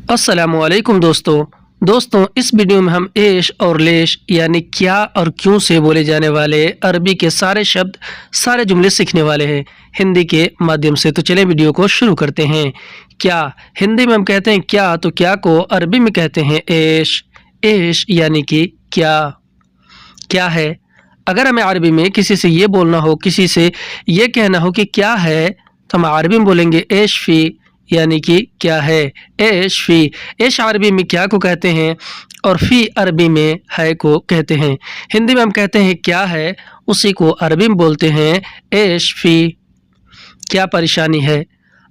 अस्सलामुअलैकुम दोस्तों इस वीडियो में हम एश और लेश यानी क्या और क्यों से बोले जाने वाले अरबी के सारे शब्द सारे जुमले सीखने वाले हैं हिंदी के माध्यम से। तो चलें वीडियो को शुरू करते हैं। क्या हिंदी में हम कहते हैं क्या, तो क्या को अरबी में कहते हैं एश। एश यानी कि क्या है। अगर हमें अरबी में किसी से ये बोलना हो, किसी से ये कहना हो कि क्या है, तो हम अरबी में बोलेंगे एश फी यानी कि क्या है। एश फी, एश अरबी में क्या को कहते हैं और फी अरबी में है को कहते हैं। हिंदी में हम कहते हैं क्या है, उसी को अरबी में बोलते हैं एश फी। क्या परेशानी है।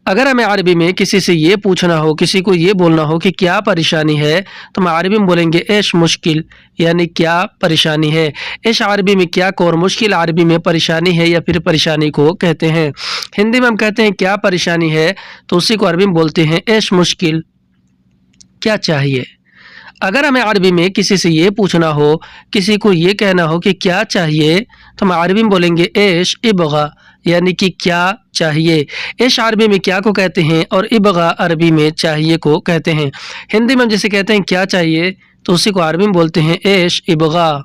अगर हमें अरबी में किसी से ये पूछना हो, किसी को ये बोलना हो कि क्या परेशानी है, तो हम अरबी में बोलेंगे एश मुश्किल यानी क्या परेशानी है। एश अरबी में क्या को और मुश्किल अरबी में परेशानी है या फिर परेशानी को कहते हैं। हिंदी में हम कहते हैं क्या परेशानी है, तो उसी को अरबी में बोलते हैं एश मुश्किल। क्या चाहिए। अगर हमें अरबी में किसी से ये पूछना हो, किसी को ये कहना हो कि क्या चाहिए, तो हम अरबी में बोलेंगे एश इबगा यानी कि क्या चाहिए। एश अरबी में क्या को कहते हैं और इबगा अरबी में चाहिए को कहते हैं। हिंदी में हम जैसे कहते हैं क्या चाहिए, तो उसी को अरबी में बोलते हैं एश इबगा।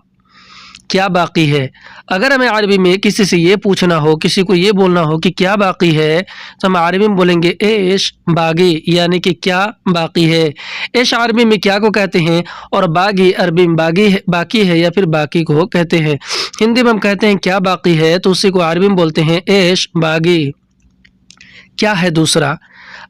क्या बाकी है। अगर हमें अरबी में किसी से ये पूछना हो, किसी को ये बोलना हो कि क्या बाकी है, तो हम अरबी में बोलेंगे एश बागी यानी कि क्या बाकी है। एश अरबी में क्या को कहते हैं और बागी अरबी में बाकी है या फिर बाकी को कहते हैं। हिंदी में हम कहते हैं क्या बाकी है, तो उसी को अरबी में बोलते हैं एश बागी। क्या है दूसरा।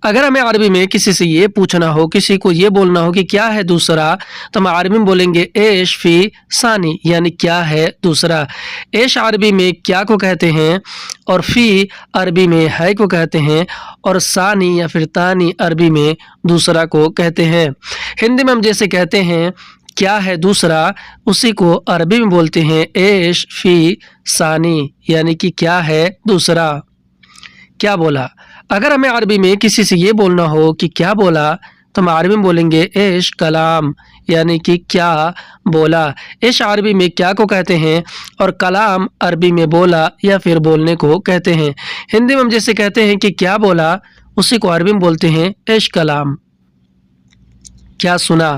अगर हमें अरबी में किसी से ये पूछना हो, किसी को ये बोलना हो कि क्या है दूसरा, तो हम अरबी में बोलेंगे एश फी सानी यानी क्या है दूसरा। एश अरबी में क्या को कहते हैं और फी अरबी में है को कहते हैं और सानी या फिर तानी अरबी में दूसरा को कहते हैं। हिंदी में हम जैसे कहते हैं क्या है दूसरा, उसी को अरबी में बोलते हैं एश फी सानी यानी कि क्या है दूसरा। क्या बोला। अगर हमें अरबी में किसी से ये बोलना हो कि क्या बोला, तो हम अरबी में बोलेंगे एश कलाम यानी कि क्या बोला। एश अरबी में क्या को कहते हैं और कलाम अरबी में बोला या फिर बोलने को कहते हैं। हिंदी में हम जैसे कहते हैं कि क्या बोला, उसी को अरबी में बोलते हैं एश कलाम। क्या सुना।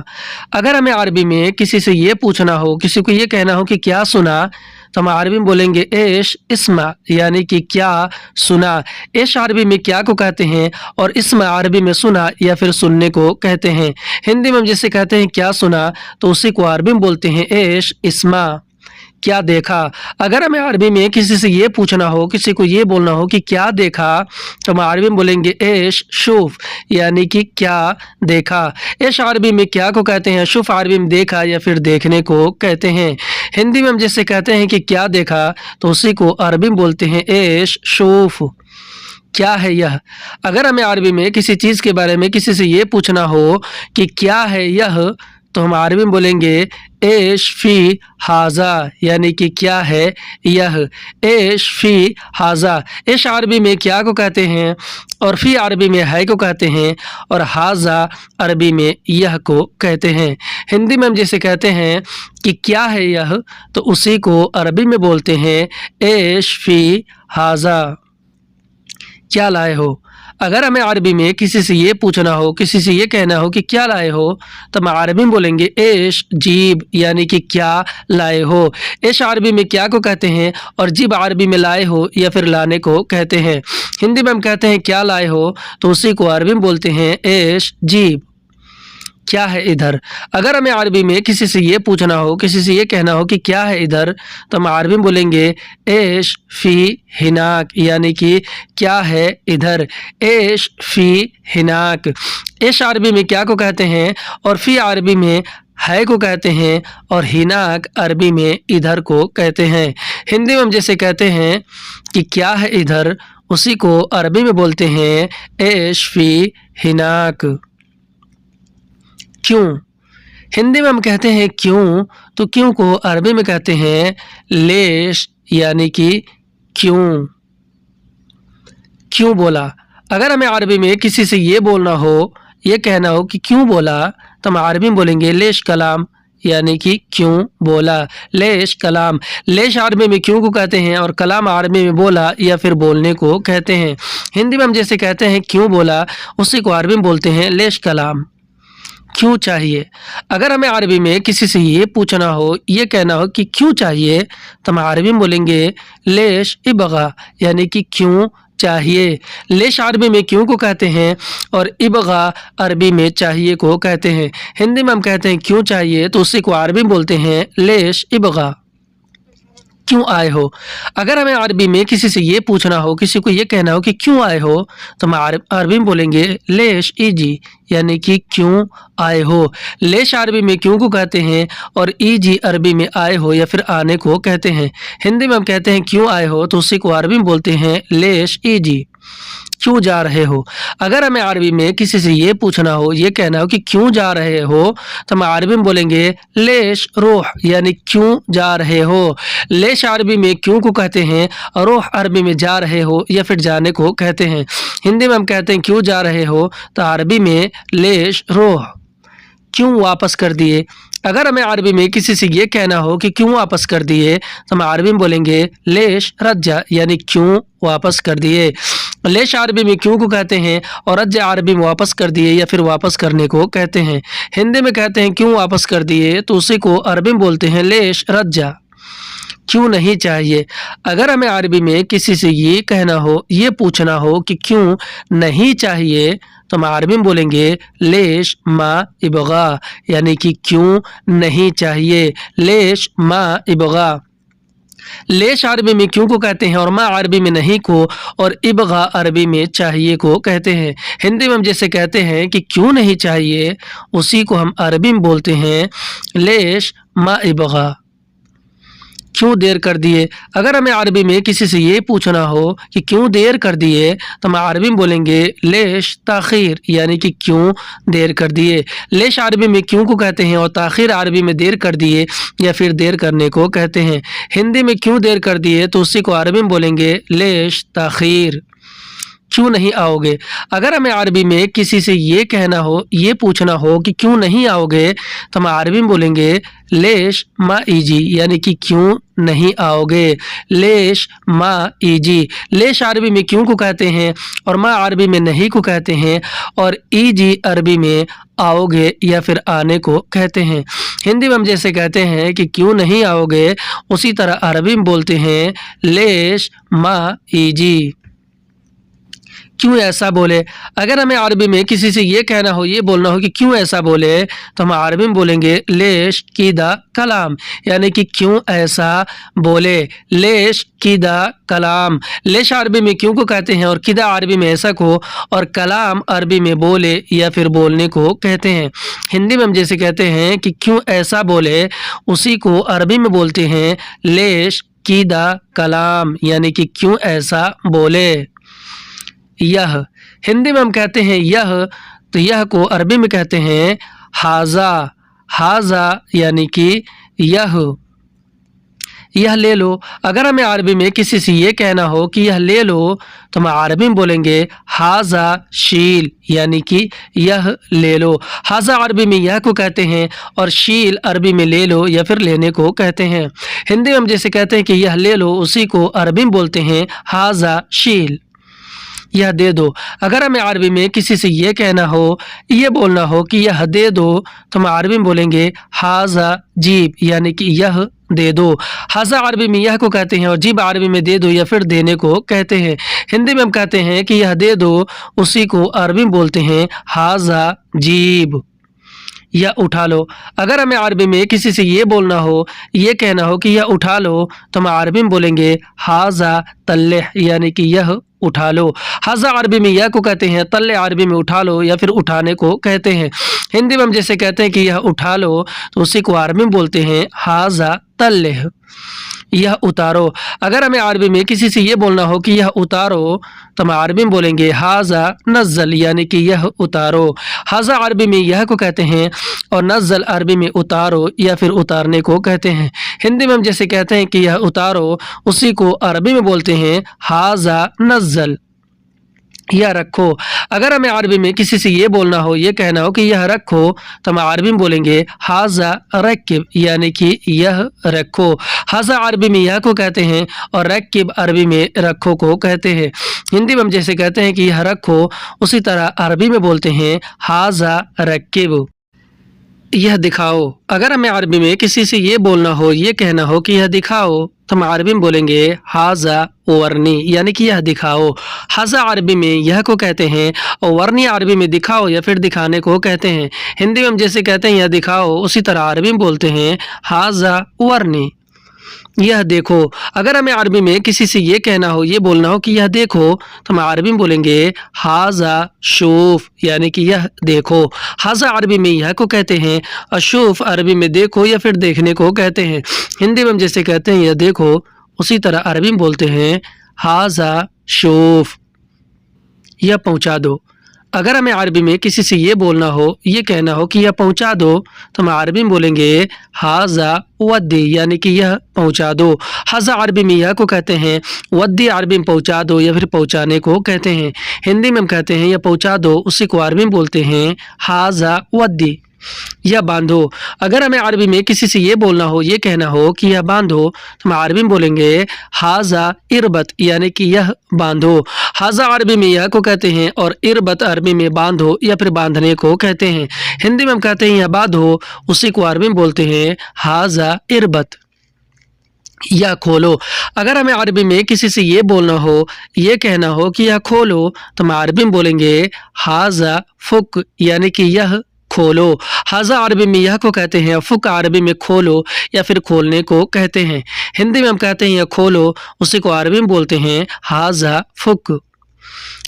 अगर हमें अरबी में किसी से ये पूछना हो, किसी को ये कहना हो कि क्या सुना, तो हम अरबी में बोलेंगे एश इस्मा यानी कि क्या सुना। एश अरबी में क्या को कहते हैं और इस्मा अरबी में सुना या फिर सुनने को कहते हैं। हिंदी में हम जिसे कहते हैं क्या सुना, तो उसी को अरबी में बोलते हैं एश इस्मा। क्या देखा। अगर हमें अरबी में किसी से ये पूछना हो, किसी को ये बोलना हो कि क्या देखा, तो हम अरबी में बोलेंगे एश शूफ यानी कि क्या देखा। एश अरबी में क्या को कहते हैं, शूफ अरबी में देखा या फिर देखने को कहते हैं। हिंदी में हम जैसे कहते हैं कि क्या देखा, तो उसी को अरबी में बोलते हैं एश शूफ। क्या है यह। अगर हमें अरबी में किसी चीज़ के बारे में किसी से ये पूछना हो कि क्या है यह, तो हम अरबी में बोलेंगे एश फी हाजा यानी कि क्या है यह। एश फी हाजा। एश अरबी में क्या को कहते हैं और फी अरबी में है को कहते हैं और हाजा अरबी में यह को कहते हैं। हिंदी में हम जैसे कहते हैं कि क्या है यह, तो उसी को अरबी में बोलते हैं एश फी हाजा। क्या लाए हो। अगर हमें अरबी में किसी से ये पूछना हो, किसी से ये कहना हो कि क्या लाए हो, तो हम अरबी में बोलेंगे एश जीब यानी कि क्या लाए हो। एश अरबी में क्या को कहते हैं और जीब अरबी में लाए हो या फिर लाने को कहते हैं। हिंदी में हम कहते हैं क्या लाए हो, तो उसी को अरबी में बोलते हैं एश जीब। क्या है इधर। अगर हमें अरबी में किसी से ये पूछना हो, किसी से ये कहना हो कि क्या है इधर, तो हम अरबी में बोलेंगे एश फी हिनाक यानी कि क्या है इधर। एश फी हिनाक। एश अरबी में क्या को कहते हैं और फी अरबी में है को कहते हैं और हिनाक अरबी में इधर को कहते हैं। हिंदी में हम जैसे कहते हैं कि क्या है इधर, उसी को अरबी में बोलते हैं एश फी हिनाक। क्यों। हिंदी में हम कहते हैं क्यों, तो क्यों को अरबी में कहते हैं लेश यानी कि क्यों। क्यों बोला। अगर हमें अरबी में किसी से ये बोलना हो, ये कहना हो कि क्यों बोला, तो हम अरबी में बोलेंगे लेश कलाम यानी कि क्यों बोला। लेश कलाम। लेश अरबी में क्यों को कहते हैं और कलाम अरबी में बोला या फिर बोलने को कहते हैं। हिंदी में हम जैसे कहते हैं क्यों बोला, उसी को अरबी में बोलते हैं लेश कलाम। क्यों चाहिए। अगर हमें अरबी में किसी से ये पूछना हो, ये कहना हो कि क्यों चाहिए, तो हम अरबी में बोलेंगे लेश इबगा, यानी कि क्यों चाहिए। लेश अरबी में क्यों को कहते हैं और इबगा अरबी में चाहिए को कहते हैं। हिंदी में हम कहते हैं क्यों चाहिए, तो उसी को अरबी में बोलते हैं लेश इबगा, क्यों आए हो। अगर हमें अरबी में किसी से ये पूछना हो, किसी को ये कहना हो कि क्यों आए हो, तो हम अरबी में बोलेंगे लेश इजी, यानी कि क्यों आए हो। लेश अरबी में क्यों को कहते हैं और इजी अरबी में आए हो या फिर आने को कहते हैं। हिंदी में हम कहते हैं क्यों आए हो, तो उसी को अरबी में बोलते हैं लेश इजी, क्यों जा रहे हो। अगर हमें अरबी में किसी से ये पूछना हो, ये कहना हो कि क्यों जा रहे हो, तो हम अरबी में बोलेंगे लेश रोह, यानी क्यों जा रहे हो। लेश अरबी में क्यों को कहते हैं और रोह अरबी में जा रहे हो या फिर जाने को कहते हैं। हिंदी में हम कहते हैं क्यों जा रहे हो, तो अरबी में लेश रोह, क्यों वापस कर दिए। अगर हमें अरबी में किसी से ये कहना हो कि क्यों वापस कर दिए, तो हम अरबी में बोलेंगे लेश रज्जा, यानी क्यों वापस कर दिए। लेश अरबी में क्यों को कहते हैं और रज्जा अरबी में वापस कर दिए या फिर वापस करने को कहते हैं। हिंदी में कहते हैं क्यों वापस कर दिए, तो उसी को अरबी में बोलते हैं लेश रज्जा, क्यों नहीं चाहिए। अगर हमें अरबी में किसी से ये कहना हो, ये पूछना हो कि क्यों नहीं चाहिए, तो हम अरबी में बोलेंगे लेश मा इबगा, यानी कि क्यों नहीं चाहिए। लेश मा इबगा। लेश अरबी में क्यों को कहते हैं और मा अरबी में नहीं को और इबगा अरबी में चाहिए को कहते हैं। हिंदी में हम जैसे कहते हैं कि क्यों नहीं चाहिए, उसी को हम अरबी में बोलते हैं लेश मा इबगा, क्यों देर कर दिए। अगर हमें अरबी में किसी से ये पूछना हो कि क्यों देर कर दिए, तो हम अरबी में बोलेंगे लेश ताखीर, यानी कि क्यों देर कर दिए। लेश अरबी में क्यों को कहते हैं और ताखीर अरबी में देर कर दिए या फिर देर करने को कहते हैं। हिंदी में क्यों देर कर दिए, तो उसी को अरबी में बोलेंगे लेश ताखीर, क्यों नहीं आओगे। अगर हमें अरबी में किसी से ये कहना हो, ये पूछना हो कि क्यों नहीं आओगे, तो हम अरबी में बोलेंगे लेश मा इजी, यानी कि क्यों नहीं आओगे। लेश मा इजी। लेश अरबी में क्यों को कहते हैं और मा अरबी में नहीं को कहते हैं और इजी अरबी में आओगे या फिर आने को कहते हैं। हिंदी में हम जैसे कहते हैं कि क्यों नहीं आओगे, उसी तरह अरबी में बोलते हैं लेश मा इजी, क्यों ऐसा बोले। अगर हमें अरबी में किसी से ये कहना हो, ये बोलना हो कि क्यों ऐसा बोले, तो हम अरबी में बोलेंगे लेश कीदा कलाम, यानी कि क्यों ऐसा बोले। लेश कीदा कलाम। लेश अरबी में क्यों को कहते हैं और कीदा अरबी में ऐसा को और कलाम अरबी में बोले या फिर बोलने को कहते हैं। हिंदी में हम जैसे कहते हैं कि क्यों ऐसा बोले, उसी को अरबी में बोलते हैं लेश कीदा कलाम, यानी कि क्यों ऐसा बोले। यह। हिंदी में हम कहते हैं यह, तो यह को अरबी में कहते हैं हाजा, हाजा यानी कि यह ले लो। अगर हमें अरबी में किसी से ये कहना हो कि यह ले लो, तो हम अरबी में बोलेंगे हाजा शील, यानी कि यह ले लो। हाजा अरबी में यह को कहते हैं और शील अरबी में ले लो या फिर लेने को कहते हैं। हिंदी में हम जैसे कहते हैं कि यह ले लो, उसी को अरबी में बोलते हैं हाजा शील, यह दे दो। अगर हमें अरबी में किसी से ये कहना हो, ये बोलना हो कि यह दे दो, तो हम अरबी में बोलेंगे हाजा जीब, यानी कि यह दे दो। हाजा अरबी में यह को कहते हैं और जीब अरबी में दे दो या फिर देने को कहते हैं। हिंदी में हम कहते हैं कि यह दे दो, उसी को अरबी में बोलते हैं हाजा जीब, यह उठा लो। अगर हमें अरबी में किसी से ये बोलना हो, ये कहना हो कि यह उठा लो, तो हम अरबी में बोलेंगे हाजा तल्लेह, यानी कि यह उठा लो। हाजा अरबी में यह को कहते हैं, तल्ले अरबी में उठा लो या फिर उठाने को कहते हैं। हिंदी में हम जैसे कहते हैं कि यह उठा लो, तो उसी को अरबी में बोलते हैं हाजा तल्लेह, यह उतारो। अगर हमें अरबी में किसी से ये बोलना हो कि यह उतारो, तो हम अरबी में बोलेंगे हाजा नज़ल, यानी कि यह उतारो। हाजा अरबी में यह को कहते हैं और नज़ल अरबी में उतारो या फिर उतारने को कहते हैं। हिंदी में हम जैसे कहते हैं कि यह उतारो, उसी को अरबी में बोलते हैं हाजा नज़ल, यह रखो। अगर हमें अरबी में किसी से ये बोलना हो, ये कहना हो कि यह रखो, तो हम अरबी में बोलेंगे हाजा रकिब, यानी कि यह रखो। हाजा अरबी में यह को कहते हैं और रकिब अरबी में रखो को कहते हैं। हिंदी में हम जैसे कहते हैं कि यह रखो, उसी तरह अरबी में बोलते हैं हाजा रकिब, यह दिखाओ। अगर हमें अरबी में किसी से ये बोलना हो, ये कहना हो कि यह दिखाओ, तो हम अरबी में बोलेंगे हाजा वर्नी, यानी कि यह दिखाओ। हाजा अरबी में यह को कहते हैं और वर्नी अरबी में दिखाओ या फिर दिखाने को कहते हैं। हिंदी में हम जैसे कहते हैं यह दिखाओ, उसी तरह अरबी में बोलते हैं हाजा वर्नी, यह देखो। अगर हमें अरबी में किसी से ये कहना हो, ये बोलना हो कि यह देखो, तो हम अरबी में बोलेंगे हाजा शूफ, यानी कि यह देखो। हाजा अरबी में यह को कहते हैं और शूफ अरबी में देखो या फिर देखने को कहते हैं। हिंदी में हम जैसे कहते हैं यह देखो, उसी तरह अरबी में बोलते हैं हाजा शूफ, यह पहुंचा दो। अगर हमें अरबी में किसी से ये बोलना हो, ये कहना हो कि यह पहुंचा दो, तो हम अरबी में बोलेंगे हाजा वद्दी, यानी कि यह पहुंचा दो। हाजा अरबी में यह को कहते हैं, वद्दी अरबी में पहुंचा दो या फिर पहुंचाने को कहते हैं। हिंदी में हम कहते हैं यह पहुंचा दो, उसी को अरबी में बोलते हैं हाजा वद्दी, यह बांधो। अगर हमें अरबी में किसी से ये बोलना हो, ये कहना हो कि यह बांधो, तो हम अरबी में बोलेंगे हाजा इरबत, यानी कि यह बांधो। हाजा अरबी में यह को कहते हैं और इरबत अरबी में बांधो या फिर बांधने को कहते हैं। हिंदी में हम कहते हैं यह बांधो, उसी को अरबी में बोलते हैं हाजा इरबत, या खोलो। अगर हमें अरबी में किसी से ये बोलना हो, ये कहना हो कि यह खोलो, तो हम अरबी में बोलेंगे हाजा फुक, यानी कि यह खोलो। हाजा अरबी में यह को कहते हैं, फुक अरबी में खोलो या फिर खोलने को कहते हैं। हिंदी में हम कहते हैं यह खोलो, उसी को अरबी में बोलते हैं हाजा फुक,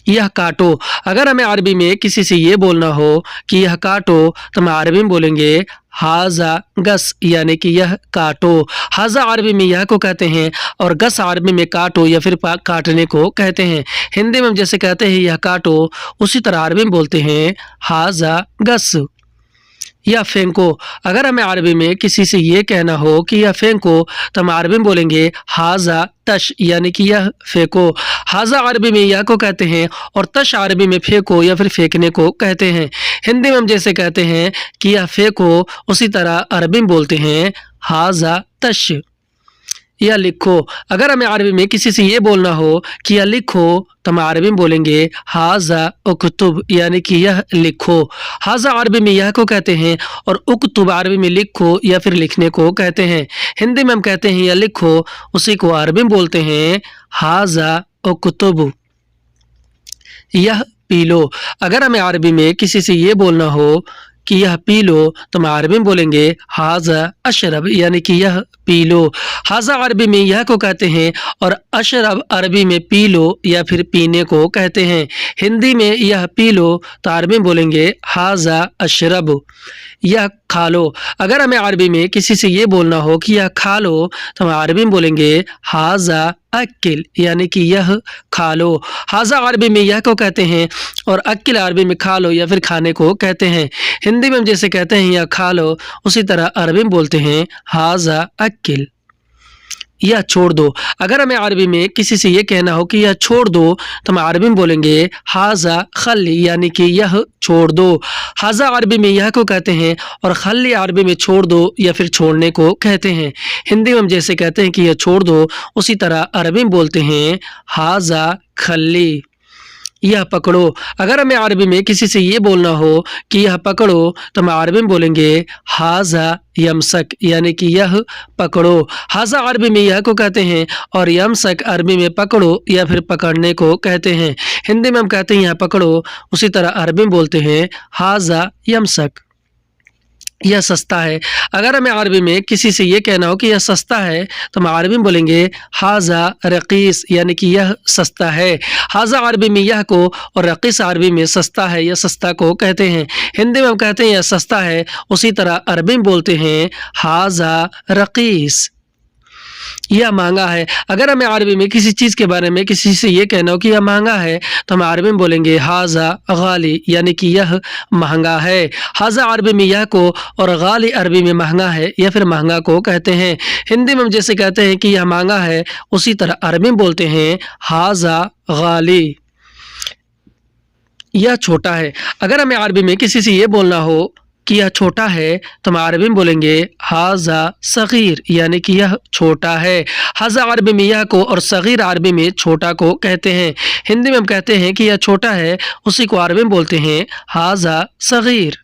यह काटो। अगर हमें अरबी में किसी से ये बोलना हो कि यह काटो, तो हम अरबी में बोलेंगे हाजा गस, यानी कि यह काटो। हाजा अरबी में यह को कहते हैं और गस अरबी में काटो या फिर काटने को कहते हैं। हिंदी में हम जैसे कहते हैं यह काटो, उसी तरह अरबी में बोलते हैं हाजा गस, या फेंको। अगर हमें अरबी में किसी से ये कहना हो कि यह फेंको, तो हम अरबी में बोलेंगे हाजा तश, यानी कि यह फेंको। हाजा अरबी में यह को कहते हैं और तश अरबी में फेंको या फिर फेंकने को कहते हैं। हिंदी में हम जैसे कहते हैं कि यह फेंको, उसी तरह अरबी में बोलते हैं हाजा तश, या लिखो। अगर हमें अरबी में किसी से ये बोलना हो कि यह लिखो, तो हम अरबी में बोलेंगे हाजा उक्तुब, यानी कि यह लिखो। हाजा अरबी में यह को कहते हैं और उक्तुब अरबी में लिखो या फिर लिखने को कहते हैं। हिंदी में हम कहते हैं यह लिखो, उसी को अरबी में बोलते हैं हाजा उक्तुब, यह पी लो। अगर हमें अरबी में किसी से ये बोलना हो कि यह पी लो, तो हम अरबी में बोलेंगे हाजा अशरब, यानी कि यह पी लो। हाजा अरबी में यह को कहते हैं और अशरब अरबी में पी लो या फिर पीने को कहते हैं। हिंदी में यह पी लो, तो अरबी में बोलेंगे हाजा अशरब, यह खा लो। अगर हमें अरबी में किसी से ये बोलना हो कि यह खा लो, तो हम अरबी में बोलेंगे हाजा अक्किल, यानी कि यह खा लो। हाजा अरबी में यह को कहते हैं और अक्किल अरबी में खा लो या फिर खाने को कहते हैं। हिंदी में हम जैसे कहते हैं यह खा लो, उसी तरह अरबी में बोलते हैं हाजा अक्किल, यह छोड़ दो। अगर हमें अरबी में किसी से ये कहना हो कि यह छोड़ दो, तो हम अरबी में बोलेंगे हाजा खल्ली, यानी कि यह छोड़ दो। हाजा अरबी में यह को कहते हैं और खल्ली अरबी में छोड़ दो या फिर छोड़ने को कहते हैं। हिंदी में हम जैसे कहते हैं कि यह छोड़ दो, उसी तरह अरबी में बोलते हैं हाजा खल्ली, यह पकड़ो। अगर हमें अरबी में किसी से ये बोलना हो कि यह पकड़ो, तो हम अरबी में बोलेंगे हाजा यमसक, यानी कि यह पकड़ो। हाजा अरबी में यह को कहते हैं और यमसक अरबी में पकड़ो या फिर पकड़ने को कहते हैं। हिंदी में हम कहते हैं यह पकड़ो, उसी तरह अरबी में बोलते हैं हाजा यमसक, यह सस्ता है। अगर हमें अरबी में किसी से ये कहना हो कि यह सस्ता है, तो हम अरबी में बोलेंगे हाजा रकीस, यानी कि यह सस्ता है। हाजा अरबी में यह को और रकीस अरबी में सस्ता है या सस्ता को कहते हैं। हिंदी में हम कहते हैं यह सस्ता है, उसी तरह अरबी में बोलते हैं हाजा रकीस, यह महंगा है। अगर हमें अरबी में किसी चीज़ के बारे में किसी से ये कहना हो कि यह महंगा है, तो हम अरबी में बोलेंगे हाजा गाली, यानी कि यह महंगा है। हाजा अरबी में यह को और गाली अरबी में महंगा है या फिर महंगा को कहते हैं। हिंदी में हम जैसे कहते हैं कि यह महंगा है, उसी तरह अरबी में बोलते हैं हाजा गाली, यह छोटा है। अगर हमें अरबी में किसी से ये बोलना हो कि यह छोटा है, तो हम अरबी में बोलेंगे हाजा सगीर, यानी कि यह छोटा है। हाजा अरबी में यह को और सगीर अरबी में छोटा को कहते हैं। हिंदी में हम कहते हैं कि यह छोटा है, उसी को अरबी में बोलते हैं हाजा सगीर,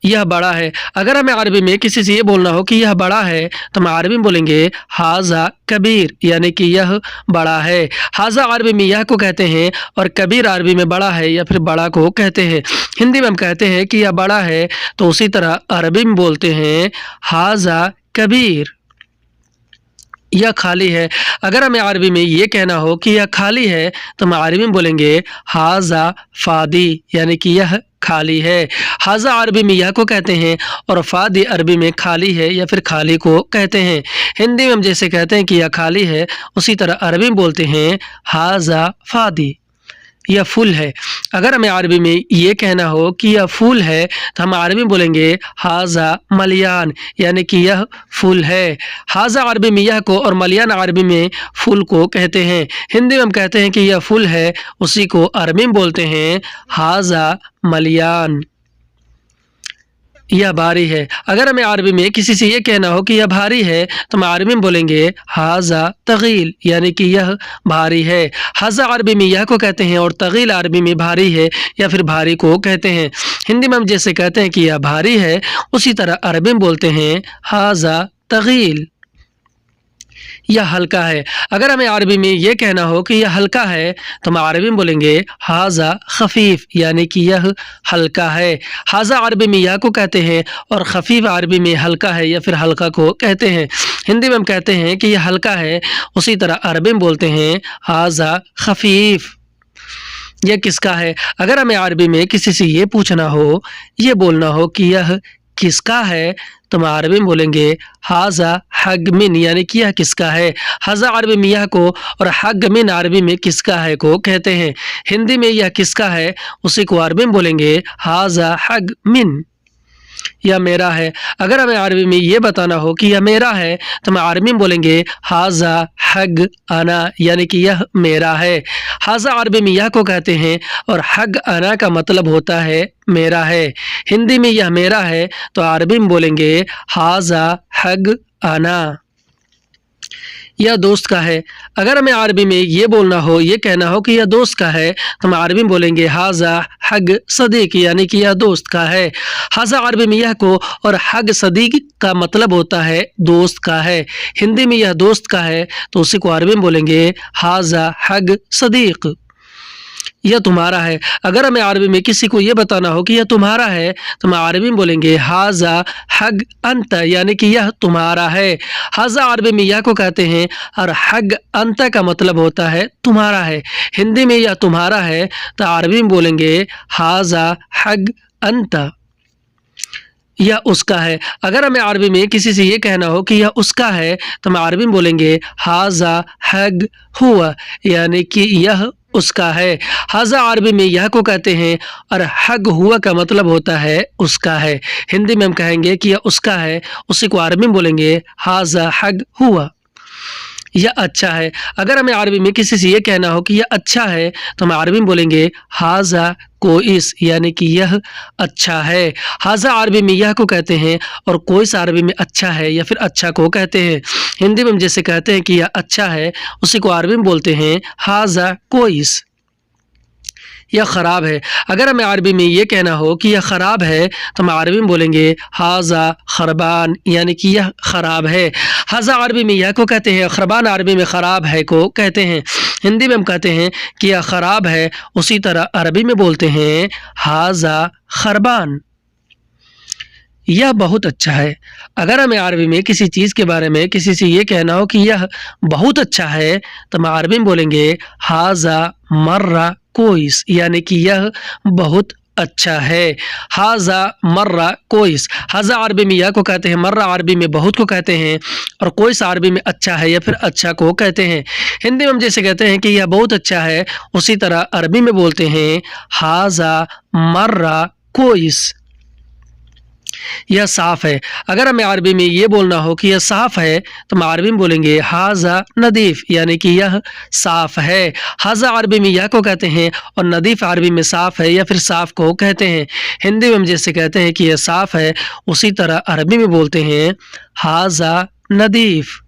यह बड़ा है। अगर हमें अरबी में किसी से ये बोलना हो कि यह बड़ा है तो हम अरबी में बोलेंगे हाजा कबीर, यानी कि यह बड़ा है। हाजा अरबी में यह को कहते हैं और कबीर अरबी में बड़ा है या फिर बड़ा को कहते हैं। हिंदी में हम कहते हैं कि यह बड़ा है तो उसी तरह अरबी में बोलते हैं हाजा कबीर। यह खाली है। अगर हमें अरबी में ये कहना हो कि यह खाली है तो हम अरबी में बोलेंगे हाजा फादी, यानी कि यह खाली है। हाजा अरबी में यह को कहते हैं और फादी अरबी में खाली है या फिर खाली को कहते हैं। हिंदी में हम जैसे कहते हैं कि यह खाली है, उसी तरह अरबी में बोलते हैं हाजा फादी। यह फूल है। अगर हमें अरबी में ये कहना हो कि यह फूल है तो हम अरबी में बोलेंगे हाजा मलियान, यानी कि यह फूल है। हाजा अरबी में यह को और मलियान अरबी में फूल को कहते हैं। हिंदी में हम कहते हैं कि यह फूल है, उसी को अरबी में बोलते हैं हाजा मलियान। यह भारी है। अगर हमें अरबी में किसी से ये कहना हो कि यह भारी है तो हम अरबी में बोलेंगे हाजा तगील, यानी कि यह भारी है। हाजा अरबी में यह को कहते हैं और तगील अरबी में भारी है या फिर भारी को कहते हैं। हिंदी में हम जैसे कहते हैं कि यह भारी है, उसी तरह अरबी में बोलते हैं हाजा तगील। यह हल्का है। अगर हमें अरबी में ये कहना हो कि यह हल्का है तो हम अरबी में बोलेंगे हाजा खफीफ, यानी कि यह हल्का है। हाजा अरबी में यह को कहते हैं और खफीफ अरबी में हल्का है या फिर हल्का को कहते हैं। हिंदी में हम कहते हैं कि यह हल्का है, उसी तरह अरबी में बोलते हैं हाजा खफीफ। यह किसका है। अगर हमें अरबी में किसी से ये पूछना हो, ये बोलना हो कि यह किसका है तो हम अरबी में बोलेंगे हाजा हग मिन, यानी कि यह किसका है। हाजा अरबी में यह को और हग मिन अरबी में किसका है को कहते हैं। हिंदी में यह किसका है, उसी को अरबी में बोलेंगे हाजा हग मिन। यह मेरा है। अगर हमें अरबी में ये बताना हो कि यह मेरा है तो हम अरबी में बोलेंगे हाजा हग अना, यानी कि यह मेरा है। हाजा अरबी में यह को कहते हैं और हग अना का मतलब होता है मेरा है। हिंदी में यह मेरा है तो अरबी में बोलेंगे हाजा हग अना। यह दोस्त का है। अगर हमें अरबी में ये बोलना हो, ये कहना हो कि यह दोस्त का है तो हम अरबी में बोलेंगे हाजा हग सदीक, यानी कि यह दोस्त का है। हाजा अरबी में यह को और हग सदीक का मतलब होता है दोस्त का है। हिंदी में यह दोस्त का है तो उसी को अरबी में बोलेंगे हाजा हग सदीक। यह तुम्हारा है। अगर हमें अरबी में किसी को ये बताना हो कि यह तुम्हारा है तो हम अरबी में बोलेंगे हाजा हग अंत, यानी कि यह तुम्हारा है। हाजा अरबी में यह को कहते हैं और हग अंत का मतलब होता है तुम्हारा है। हिंदी में यह तुम्हारा है तो अरबी में बोलेंगे हाजा हग अंत। यह उसका है। अगर हमें अरबी में किसी से ये कहना हो कि यह उसका है तो हम अरबी में बोलेंगे हाजा हग हुआ, यानी कि यह उसका है। हाजा अरबी में यह को कहते हैं और हग हुआ का मतलब होता है उसका है। हिंदी में हम कहेंगे कि यह उसका है, उसी को अरबी में बोलेंगे हाजा हग हुआ। यह अच्छा है। अगर हमें अरबी में किसी से ये कहना हो कि यह अच्छा है तो हम अरबी में बोलेंगे हाजा कोइस, यानी कि यह अच्छा है। हाजा अरबी में यह को कहते हैं और कोइस अरबी में अच्छा है या फिर अच्छा को कहते हैं। हिंदी में हम जैसे कहते हैं कि यह अच्छा है, उसी को अरबी में बोलते हैं हाजा कोइस। यह ख़राब है। अगर हमें अरबी में ये कहना हो कि यह ख़राब है तो हम अरबी में बोलेंगे हाजा खरबान, यानी कि यह ख़राब है। हाजा अरबी में यह को कहते हैं, खरबान अरबी में ख़राब है को कहते हैं। हिंदी में हम कहते हैं कि यह ख़राब है, उसी तरह अरबी में बोलते हैं हाजा खरबान। यह बहुत अच्छा है। अगर हमें अरबी में किसी चीज़ के बारे में किसी से ये कहना हो कि यह बहुत अच्छा है तो हम अरबी में बोलेंगे हाजा मर्रा कोइस, यानी कि यह बहुत अच्छा है। हाजा मर्रा कोइस। हाजा अरबी में यह को कहते हैं, मर्रा अरबी में बहुत को कहते हैं और कोइस अरबी में अच्छा है या फिर अच्छा को कहते हैं। हिंदी में हम जैसे कहते हैं कि यह बहुत अच्छा है, उसी तरह अरबी में बोलते हैं हाजा मर्रा कोइस। यह साफ़ है। अगर हमें अरबी में ये बोलना हो कि यह साफ़ है तो हम अरबी में बोलेंगे हाजा नदीफ़, यानी कि यह साफ़ है। हाजा अरबी में यह को कहते हैं और नदीफ़ अरबी में साफ़ है या फिर साफ़ को कहते हैं। हिंदी में हम जैसे कहते हैं कि यह साफ़ है, उसी तरह अरबी में बोलते हैं हाजा नदीफ़।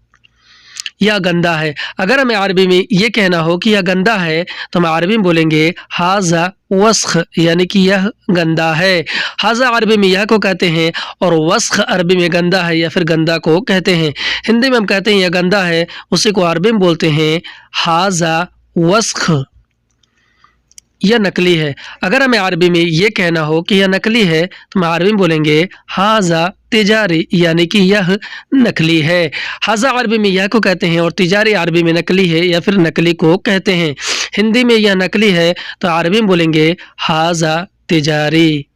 या गंदा है। अगर हमें अरबी में ये कहना हो कि यह गंदा है तो हम अरबी में बोलेंगे हाजा वस्ख, यानी कि यह गंदा है। हाजा अरबी में यह को कहते हैं और वस्ख अरबी में गंदा है या फिर गंदा को कहते हैं। हिंदी में हम कहते हैं यह गंदा है, उसी को अरबी में बोलते हैं हाजा वस्ख, यह नकली है। अगर हमें अरबी में ये कहना हो कि यह नकली है तो हम अरबी में बोलेंगे हाजा तिजारी, यानी कि यह नकली है। हाजा अरबी में यह को कहते हैं और तिजारी अरबी में नकली है या फिर नकली को कहते हैं। हिंदी में यह नकली है तो अरबी में बोलेंगे हाजा तिजारी।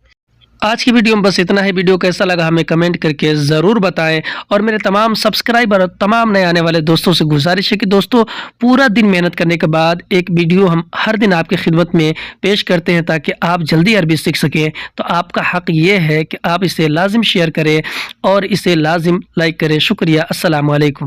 आज की वीडियो में बस इतना है। वीडियो कैसा लगा हमें कमेंट करके ज़रूर बताएं और मेरे तमाम सब्सक्राइबर और तमाम नए आने वाले दोस्तों से गुजारिश है कि दोस्तों पूरा दिन मेहनत करने के बाद एक वीडियो हम हर दिन आपकी खिदमत में पेश करते हैं ताकि आप जल्दी अरबी सीख सकें। तो आपका हक़ ये है कि आप इसे लाजिम शेयर करें और इसे लाजिम लाइक करें। शुक्रिया। अस्सलाम वालेकुम।